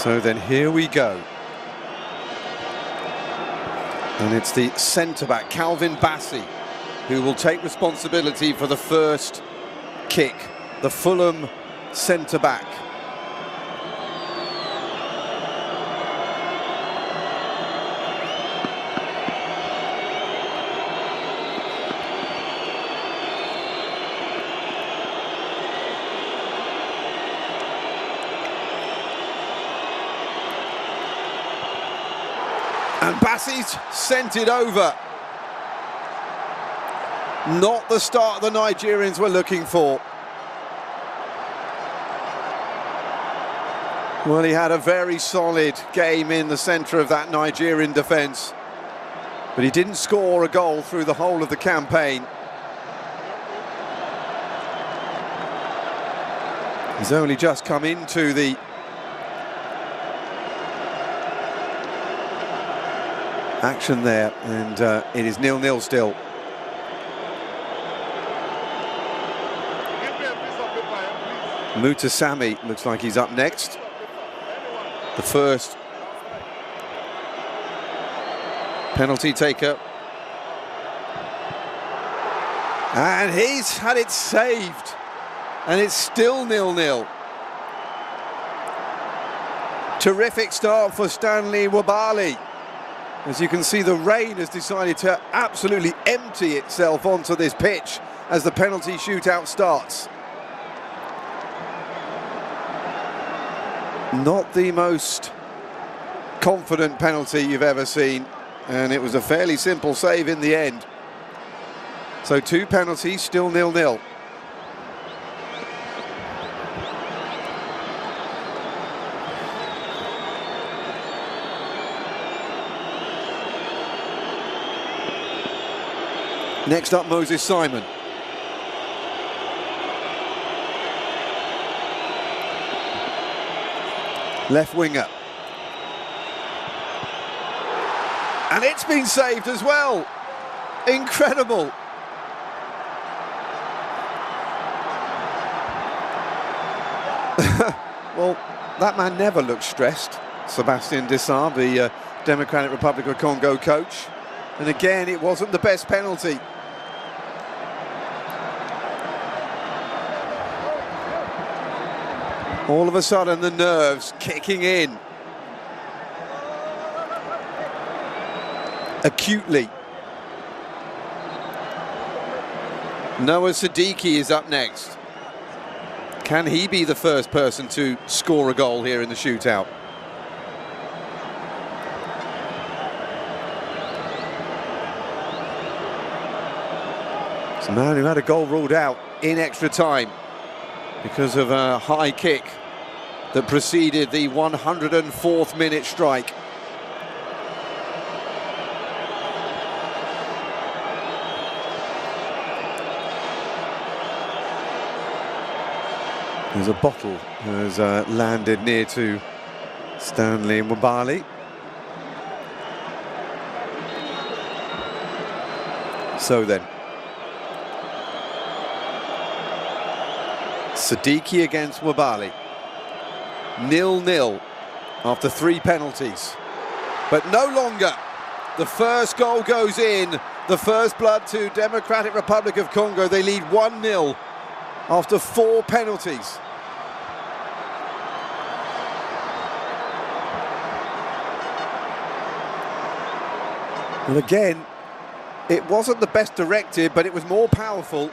So then here we go. And it's the centre-back, Calvin Bassey, who will take responsibility for the first kick. The Fulham centre-back. And Bassey's sent it over. Not the start the Nigerians were looking for. Well, he had a very solid game in the centre of that Nigerian defence, but he didn't score a goal through the whole of the campaign. He's only just come into the action there, and it is 0-0 still. Mutasami looks like he's up next. The first penalty taker. And he's had it saved. And it's still 0-0. Terrific start for Stanley Wabali. As you can see, the rain has decided to absolutely empty itself onto this pitch as the penalty shootout starts. Not the most confident penalty you've ever seen, and it was a fairly simple save in the end. So 2 penalties, still 0-0. Next up, Moses Simon. Left winger. And it's been saved as well. Incredible. Well, that man never looked stressed. Sebastian Dessart, the Democratic Republic of Congo coach. And again, it wasn't the best penalty. All of a sudden, the nerves kicking in. Acutely. Noah Siddiqui is up next. Can he be the first person to score a goal here in the shootout? It's a man who had a goal ruled out in extra time because of a high kick that preceded the 104th minute strike. There's a bottle has landed near to Stanley Wabali. So then, Siddiqui against Wabali. 0-0 after 3 penalties. But no longer. The first goal goes in. The first blood to Democratic Republic of Congo. They lead 1-0 after 4 penalties. Well, again, it wasn't the best directed, but it was more powerful,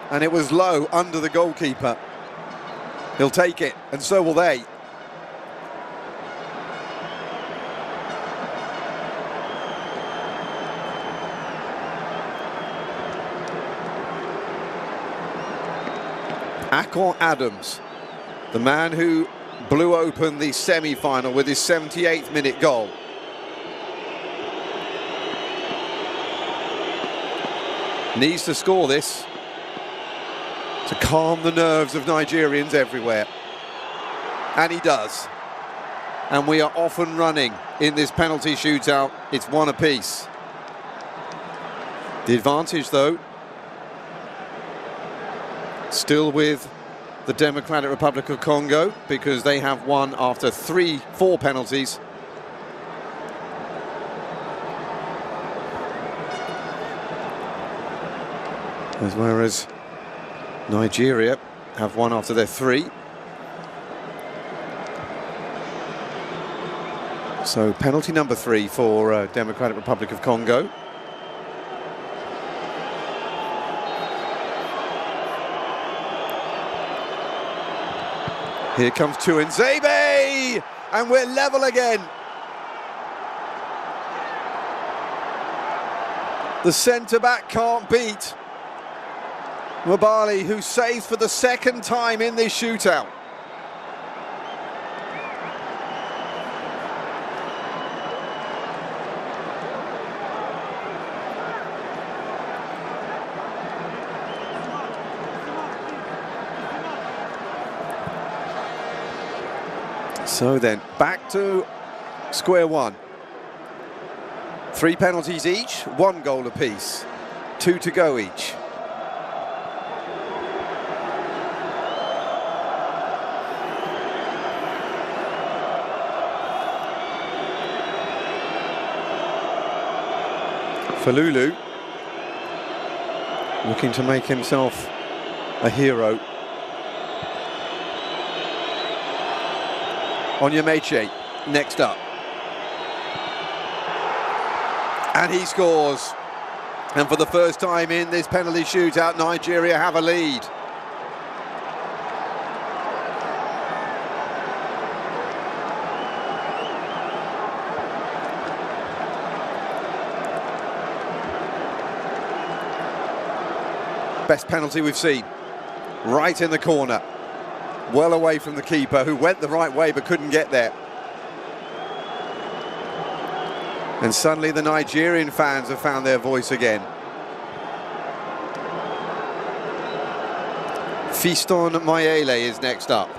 and it was low under the goalkeeper. He'll take it, and so will they. Akon Adams, the man who blew open the semi-final with his 78th minute goal. Needs to score this to calm the nerves of Nigerians everywhere. And he does. And we are off and running in this penalty shootout. It's 1 apiece. The advantage, though, still with the Democratic Republic of Congo, because they have won after 4 penalties. Whereas Nigeria have won after their 3. So penalty number 3 for Democratic Republic of Congo. Here comes Tuanzebe, and we're level again. The centre-back can't beat Mabali, who saves for the 2nd time in this shootout. So then, back to square one. 3 penalties each, 1 goal apiece. 2 to go each. Falulu looking to make himself a hero. Onyemeche next up, and he scores, and for the first time in this penalty shootout, Nigeria have a lead. Best penalty we've seen, right in the corner. Well away from the keeper, who went the right way but couldn't get there. And suddenly the Nigerian fans have found their voice again. Fiston Mayele is next up.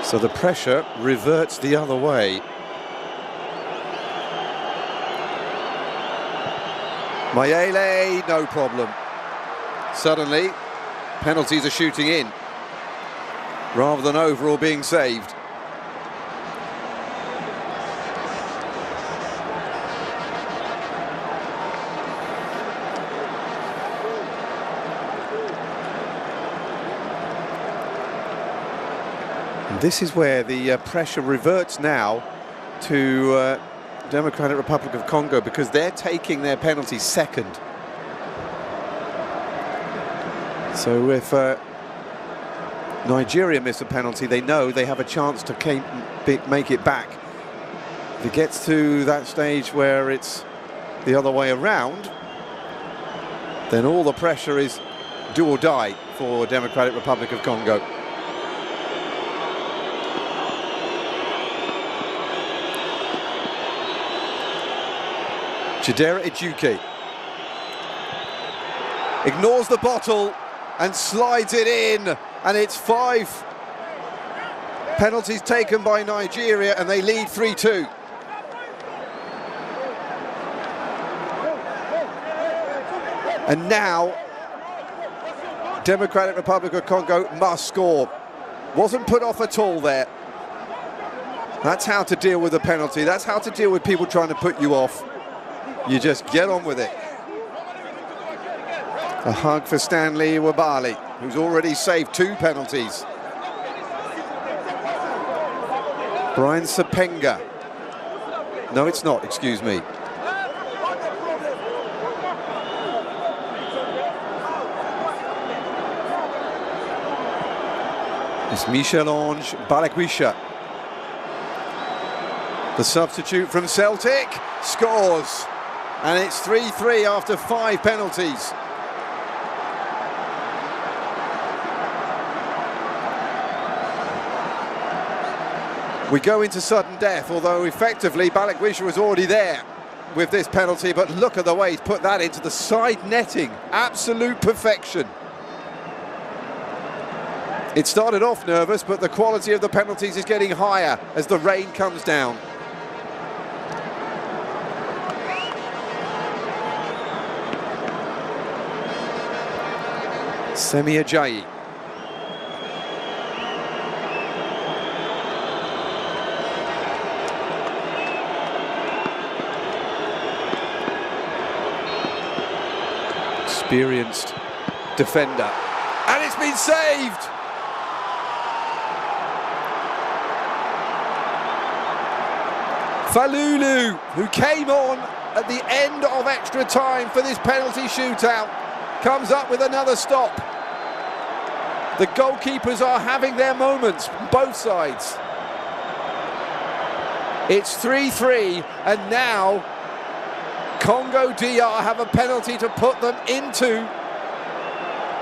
So the pressure reverts the other way. Mayele, no problem. Suddenly, penalties are shooting in, rather than over or being saved. And this is where the pressure reverts now to Democratic Republic of Congo, because they're taking their penalties 2nd. So if Nigeria miss a penalty, they know they have a chance to make it back. If it gets to that stage where it's the other way around, then all the pressure is do or die for Democratic Republic of Congo. Chidera Ejuke ignores the bottle and slides it in, and it's 5 penalties taken by Nigeria, and they lead 3-2. And now Democratic Republic of Congo must score. Wasn't put off at all there. That's how to deal with a penalty. That's how to deal with people trying to put you off. You just get on with it. A hug for Stanley Wabali, who's already saved 2 penalties. Brian Sapenga. No, it's not, excuse me. It's Michel-Ange Balekwisha. The substitute from Celtic scores. And it's 3-3 after 5 penalties. We go into sudden death, although effectively Balekwisha was already there with this penalty, but look at the way he's put that into the side netting. Absolute perfection. It started off nervous, but the quality of the penalties is getting higher as the rain comes down. Semi Ajayi. Experienced defender. And it's been saved! Falulu, who came on at the end of extra time for this penalty shootout, comes up with another stop. The goalkeepers are having their moments, both sides. It's 3-3, and now Congo DR have a penalty to put them into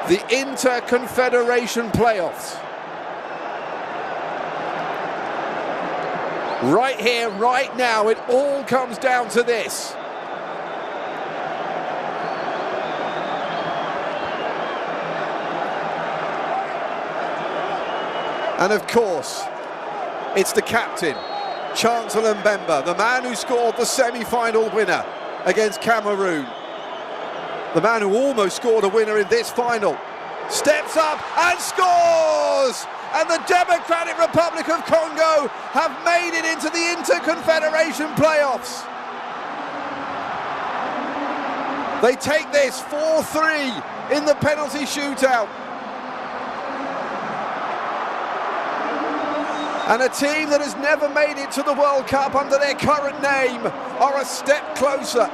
the Inter-Confederation playoffs. Right here, right now, it all comes down to this. And of course, it's the captain, Chancellor Mbemba, the man who scored the semi-final winner against Cameroon. The man who almost scored a winner in this final. Steps up and scores! And the Democratic Republic of Congo have made it into the Inter-Confederation playoffs. They take this 4-3 in the penalty shootout. And a team that has never made it to the World Cup under their current name are a step closer.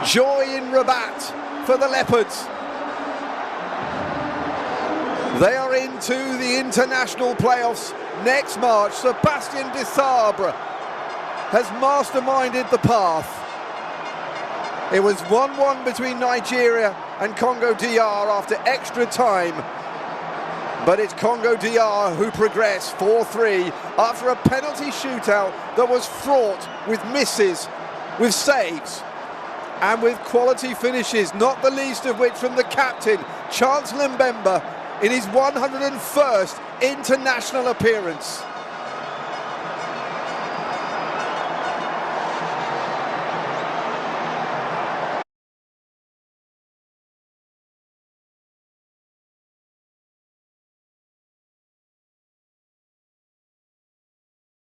Joy in Rabat for the Leopards. They are into the international playoffs next March. Sébastien Desabre has masterminded the path. It was 1-1 between Nigeria and Congo DR after extra time. But it's Congo DR who progress 4-3 after a penalty shootout that was fraught with misses, with saves, and with quality finishes, not the least of which from the captain, Chancellor Mbemba, in his 101st international appearance.